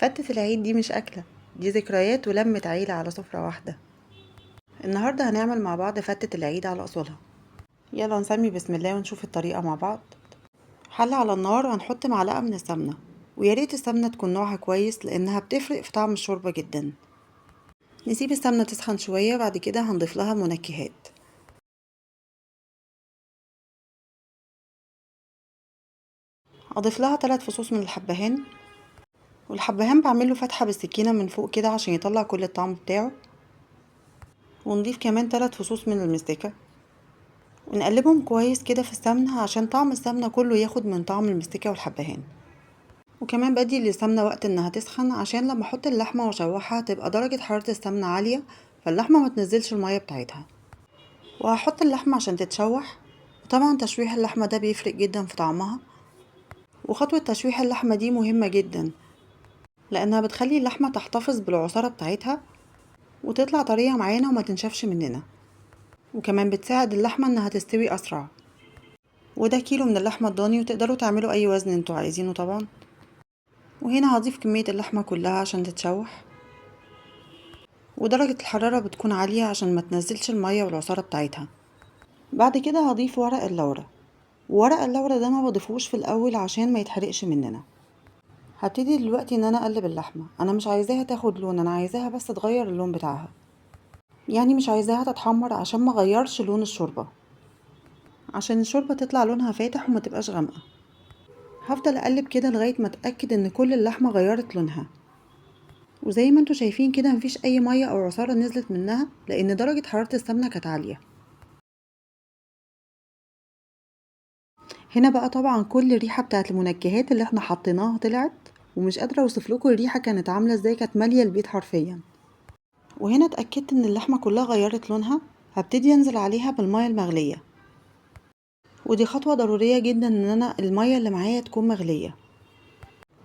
فتة العيد دي مش أكلة، دي ذكريات ولمة عيلة على سفرة واحدة. النهاردة هنعمل مع بعض فتة العيد على أصولها. يلا نسمي بسم الله ونشوف الطريقة مع بعض. حلة على النار هنحط معلقة من السمنة، وياريت السمنة تكون نوعها كويس لأنها بتفرق في طعم الشوربة جدا. نسيب السمنة تسخن شوية، بعد كده هنضيف لها منكهات. أضيف لها 3 فصوص من الحبهان، والحبهان بعمله فتحة بالسكينة من فوق كده عشان يطلع كل الطعم بتاعه. ونضيف كمان 3 فصوص من المستكة، ونقلبهم كويس كده في السمنة عشان طعم السمنة كله ياخد من طعم المستكة والحبهان. وكمان بدي للسمنة وقت انها تسخن عشان لما احط اللحمة واشوحها تبقى درجة حرارة السمنة عالية، فاللحمة ما تنزلش المية بتاعتها. وهحط اللحمة عشان تتشوح، وطبعا تشويح اللحمة ده بيفرق جدا في طعمها. وخطوة تشويح اللحمة دي مهمة جدا لانها بتخلي اللحمة تحتفظ بالعصارة بتاعتها وتطلع طرية معانا وما تنشفش مننا، وكمان بتساعد اللحمة انها تستوي اسرع. وده كيلو من اللحمة الضاني، وتقدروا تعملوا اي وزن انتوا عايزينه طبعا. وهنا هضيف كمية اللحمة كلها عشان تتشوح، ودرجة الحرارة بتكون عالية عشان ما تنزلش المية والعصارة بتاعتها. بعد كده هضيف ورق اللورة، وورق اللورة ده ما بضيفوش في الاول عشان ما يتحرقش مننا. هبتدي دلوقتي ان انا اقلب اللحمة، انا مش عايزاها تاخد لون، انا عايزاها بس تغير اللون بتاعها، يعني مش عايزاها تتحمر عشان ما غيرش لون الشوربة، عشان الشوربة تطلع لونها فاتح وما تبقاش غامقة. هفضل اقلب كده لغاية ما اتأكد ان كل اللحمة غيرت لونها. وزي ما انتوا شايفين كده مفيش اي مية او عصارة نزلت منها لان درجة حرارة السمنة كانت عالية. هنا بقى طبعا كل الريحة بتاعت المنكهات اللي احنا حطيناها طلعت، ومش قادرة اوصف لكم الريحة كانت عاملة ازاي، كانت مالية البيت حرفيا. وهنا اتأكدت ان اللحمة كلها غيرت لونها، هبتدي انزل عليها بالمية المغلية. ودي خطوة ضرورية جدا ان انا المية اللي معايا تكون مغلية،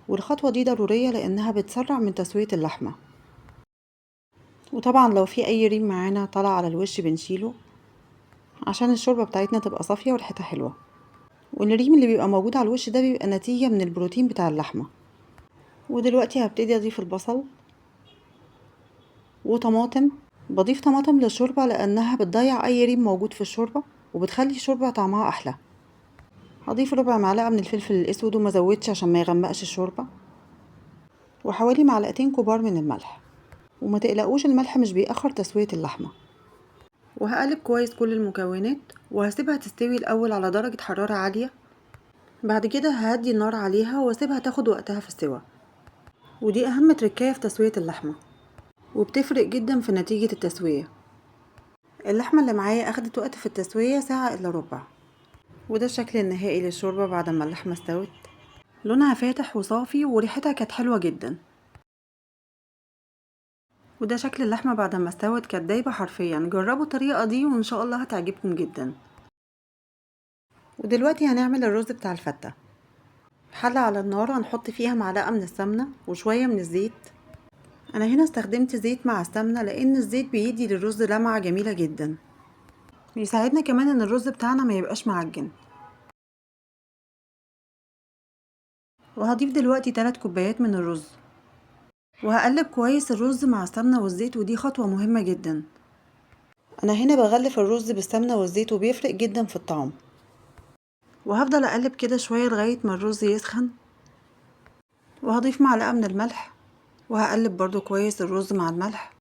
والخطوة دي ضرورية لانها بتسرع من تسوية اللحمة. وطبعا لو في اي ريم معانا طالع على الوش بنشيله عشان الشوربة بتاعتنا تبقى صافية وريحتها حلوة. والريم اللي بيبقى موجود على الوش ده بيبقى نتيجة من البروتين بتاع اللحمة. ودلوقتي هبتدي اضيف البصل وطماطم. بضيف طماطم للشوربة لانها بتضيع اي ريم موجود في الشوربة وبتخلي الشوربة طعمها احلى. هضيف ربع معلقة من الفلفل الاسود وما زودش عشان ما يغمقش الشوربة، وحوالي معلقتين كبار من الملح. وما تقلقوش الملح مش بيأخر تسوية اللحمة. وهقلب كويس كل المكونات وهسيبها تستوي الاول على درجة حرارة عالية. بعد كده ههدي النار عليها واسيبها تاخد وقتها في السوا. ودي اهم تركاية في تسوية اللحمة، وبتفرق جدا في نتيجة التسوية. اللحمة اللي معايا اخدت وقت في التسوية ساعة الا ربع. وده الشكل النهائي للشوربة بعد ما اللحمة استوت، لونها فاتح وصافي وريحتها كانت حلوة جدا. وده شكل اللحمة بعد ما استوت، كانت دايبة حرفيا. جربوا الطريقة دي وان شاء الله هتعجبكم جدا. ودلوقتي هنعمل الرز بتاع الفتة. حلة على النار هنحط فيها معلقة من السمنة وشوية من الزيت. انا هنا استخدمت زيت مع السمنة لان الزيت بيدي للرز لمعة جميلة جدا، بيساعدنا كمان ان الرز بتاعنا ما يبقاش معجن. وهضيف دلوقتي 3 كوبايات من الرز، وهقلب كويس الرز مع السمنة والزيت، ودي خطوة مهمة جدا. انا هنا بغلف الرز بالسمنة والزيت وبيفرق جدا في الطعم. وهفضل اقلب كده شوية لغاية ما الرز يسخن. وهضيف معلقة من الملح، وهقلب برضو كويس الرز مع الملح.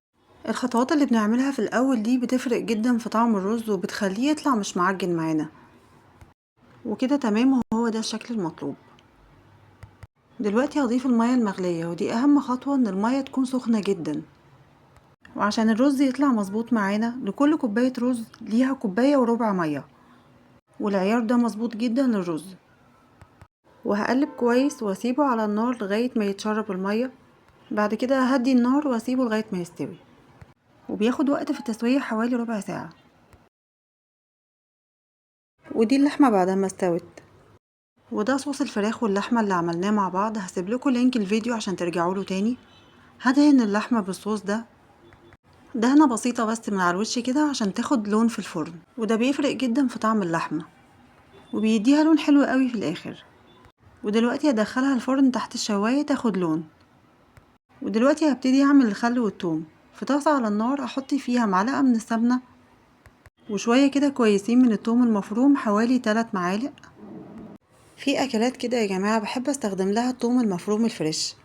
الخطوات اللي بنعملها في الاول دي بتفرق جدا في طعم الرز وبتخليه يطلع مش معجن معانا. وكده تمام، وهو ده الشكل المطلوب. دلوقتي هضيف المية المغلية، ودي اهم خطوة ان المية تكون سخنة جدا. وعشان الرز يطلع مظبوط معانا لكل كوباية رز ليها كوباية وربع مية، والعيار ده مظبوط جدا للرز. وهقلب كويس واسيبه على النار لغاية ما يتشرب المية. بعد كده هدي النار واسيبه لغاية ما يستوي، وبياخد وقت في التسوية حوالي ربع ساعة. ودي اللحمة بعد ما استوت. وده صوص الفراخ واللحمة اللي عملناه مع بعض، هسيب لكم لينك الفيديو عشان ترجعوا له تاني. هدهن اللحمة بالصوص ده دهنة بسيطة بس من على الوش كده عشان تاخد لون في الفرن، وده بيفرق جدا في طعم اللحمة وبيديها لون حلو قوي في الاخر. ودلوقتي هدخلها الفرن تحت الشواية تاخد لون. ودلوقتي هبتدي اعمل الخل والثوم. في طاسة على النار احط فيها معلقة من السمنة وشوية كده كويسين من الثوم المفروم، حوالي 3 معالق. في اكلات كده يا جماعة بحب استخدم لها الثوم المفروم الفريش،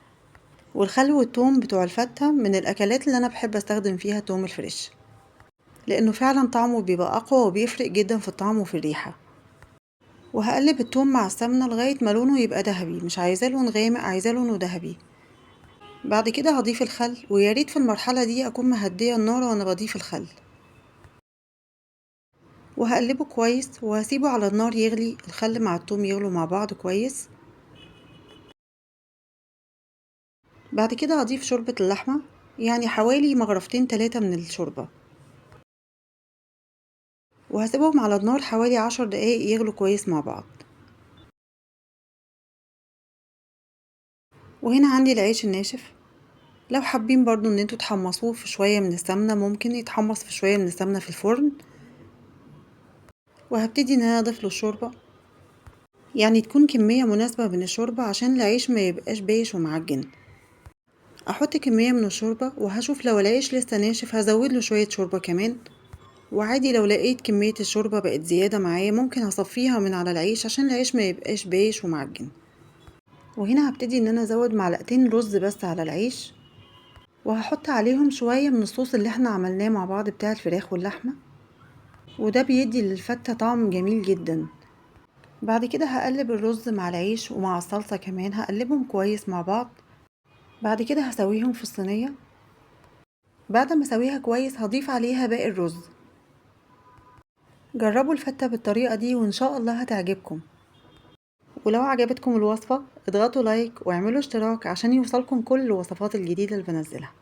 والخل والثوم بتوع الفتة من الاكلات اللي انا بحب استخدم فيها الثوم الفريش، لانه فعلا طعمه بيبقى اقوى وبيفرق جدا في الطعم وفي الريحة. وهقلب الثوم مع السمنة لغاية ما لونه يبقى ذهبي، مش عايزاه لون غامق، عايزاه لونه ذهبي. بعد كده هضيف الخل، وياريت في المرحلة دي اكون مهدية النار وانا بضيف الخل، وهقلبه كويس وهسيبه على النار يغلي، الخل مع الثوم يغلوا مع بعض كويس. بعد كده هضيف شوربة اللحمة، يعني حوالي مغرفتين 3 من الشوربة، وهسيبهم على النار حوالي 10 دقايق يغلوا كويس مع بعض. وهنا عندي العيش الناشف، لو حابين برضو ان انتوا تحمصوه في شوية من السمنة ممكن يتحمص في شوية من السمنة في الفرن. وهبتدي ان انا اضيف له الشوربة، يعني تكون كمية مناسبة من الشوربة عشان العيش ما يبقاش بايش ومعجن. احط كمية من الشوربة وهشوف لو العيش لسه ناشف هزود له شوية شوربة كمان. وعادي لو لقيت كمية الشوربة بقت زيادة معايا ممكن اصفيها من على العيش عشان العيش ما يبقاش بايش ومعجن. وهنا هبتدي ان انا ازود معلقتين رز بس على العيش، وهحط عليهم شوية من الصوص اللي احنا عملناه مع بعض بتاع الفراخ واللحمة، وده بيدي للفتة طعم جميل جدا. بعد كده هقلب الرز مع العيش ومع الصلصة كمان، هقلبهم كويس مع بعض. بعد كده هسويهم في الصينية. بعد ما اسويها كويس هضيف عليها باقي الرز. جربوا الفتة بالطريقة دي وان شاء الله هتعجبكم. ولو عجبتكم الوصفة اضغطوا لايك واعملوا اشتراك عشان يوصلكم كل الوصفات الجديدة اللي بنزلها.